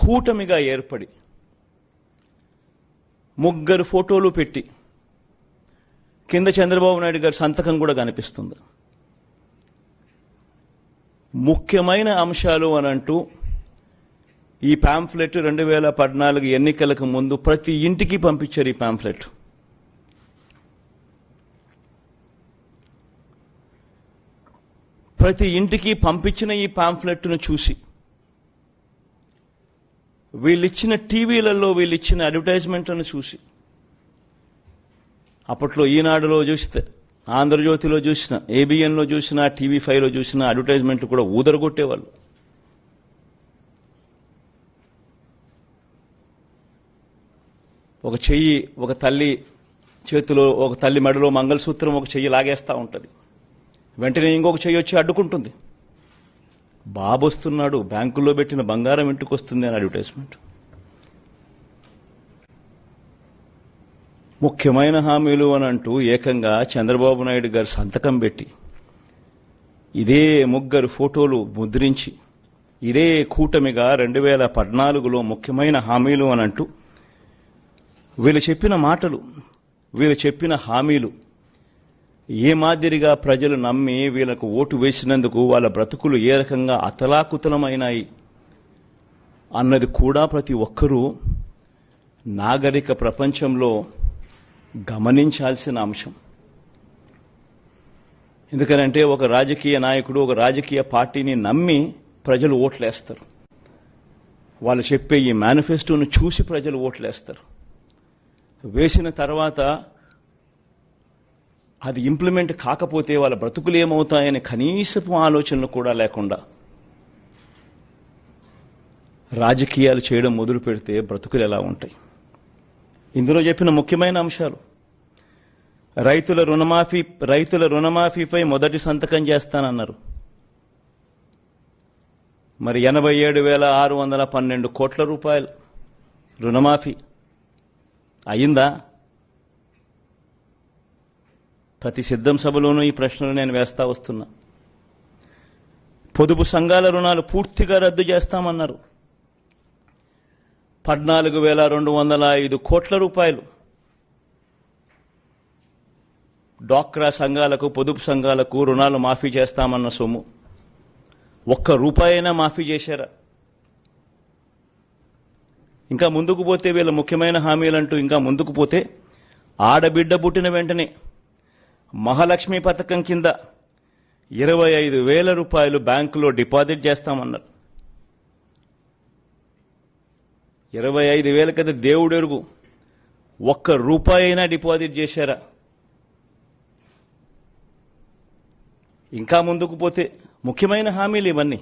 కూటమిగా ఏర్పడి ముగ్గురు ఫోటోలు పెట్టి కింద చంద్రబాబు నాయుడు గారి సంతకం కూడా కనిపిస్తుంది. ముఖ్యమైన అంశాలు అనంటూ ఈ పాంఫ్లెట్ 2014 ఎన్నికలకు ముందు ప్రతి ఇంటికి పంపించారు. ఈ పాంఫ్లెట్ ప్రతి ఇంటికి పంపించిన ఈ పాంఫ్లెట్ను చూసి వీళ్ళిచ్చిన టీవీలలో వీళ్ళిచ్చిన అడ్వర్టైజ్మెంట్లను చూసి అప్పట్లో ఈనాడులో చూస్తే, ఆంధ్రజ్యోతిలో చూసిన, ఏబిఎన్లో చూసిన, TV5లో చూసిన అడ్వర్టైజ్మెంట్లు కూడా ఊదరగొట్టేవాళ్ళు. ఒక చెయ్యి ఒక తల్లి చేతిలో, ఒక తల్లి మెడలో మంగళసూత్రం ఒక చెయ్యి లాగేస్తూ ఉంటుంది. వెంటనే ఇంకొక చెయ్యి వచ్చి అడ్డుకుంటుంది. బాబు వస్తున్నాడు, బ్యాంకుల్లో పెట్టిన బంగారం ఇంటికి వస్తుంది అని అడ్వర్టైజ్మెంట్. ముఖ్యమైన హామీలు అని అంటూ ఏకంగా చంద్రబాబు నాయుడు గారు సంతకం పెట్టి ఇదే ముగ్గురు ఫోటోలు ముద్రించి ఇదే కూటమిగా 2014లో ముఖ్యమైన హామీలు అని అంటూ వీళ్ళు చెప్పిన మాటలు, వీళ్ళు చెప్పిన హామీలు ఏ మాదిరిగా ప్రజలు నమ్మి వీళ్ళకు ఓటు వేసినందుకు వాళ్ళ బ్రతుకులు ఏ రకంగా అతలాకుతలమైనాయి అన్నది కూడా ప్రతి ఒక్కరూ నాగరిక ప్రపంచంలో గమనించాల్సిన అంశం. ఎందుకనంటే ఒక రాజకీయ నాయకుడు ఒక రాజకీయ పార్టీని నమ్మి ప్రజలు ఓట్లేస్తారు. వాళ్ళు చెప్పే ఈ మేనిఫెస్టోను చూసి ప్రజలు ఓట్లేస్తారు. వేసిన తర్వాత అది ఇంప్లిమెంట్ కాకపోతే వాళ్ళ బ్రతుకులు ఏమవుతాయని కనీసపు ఆలోచనలు కూడా లేకుండా రాజకీయాలు చేయడం మొదలు పెడితే బ్రతుకులు ఎలా ఉంటాయి? ఇందులో చెప్పిన ముఖ్యమైన అంశాలు, రైతుల రుణమాఫీపై మొదటి సంతకం చేస్తానన్నారు. మరి 87,612 కోట్ల రూపాయలు రుణమాఫీ అయిందా? ప్రతి సిద్ధం సభలోనూ ఈ ప్రశ్నలు నేను వేస్తా వస్తున్నా. పొదుపు సంఘాల రుణాలు పూర్తిగా రద్దు చేస్తామన్నారు. 14,205 కోట్ల రూపాయలు డ్వాక్రా సంఘాలకు, పొదుపు సంఘాలకు రుణాలు మాఫీ చేస్తామన్న సొమ్ము ఒక్క రూపాయైనా మాఫీ చేశారా? ఇంకా ముందుకు పోతే వీళ్ళ ముఖ్యమైన హామీలంటూ ఇంకా ముందుకు పోతే ఆడబిడ్డ పుట్టిన వెంటనే మహాలక్ష్మి పథకం కింద 25,000 రూపాయలు బ్యాంకులో డిపాజిట్ చేస్తామన్నారు. 25,000 కదా దేవుడెరుగు, ఒక్క రూపాయి అయినా డిపాజిట్ చేశారా? ఇంకా ముందుకు పోతే ముఖ్యమైన హామీలు ఇవన్నీ.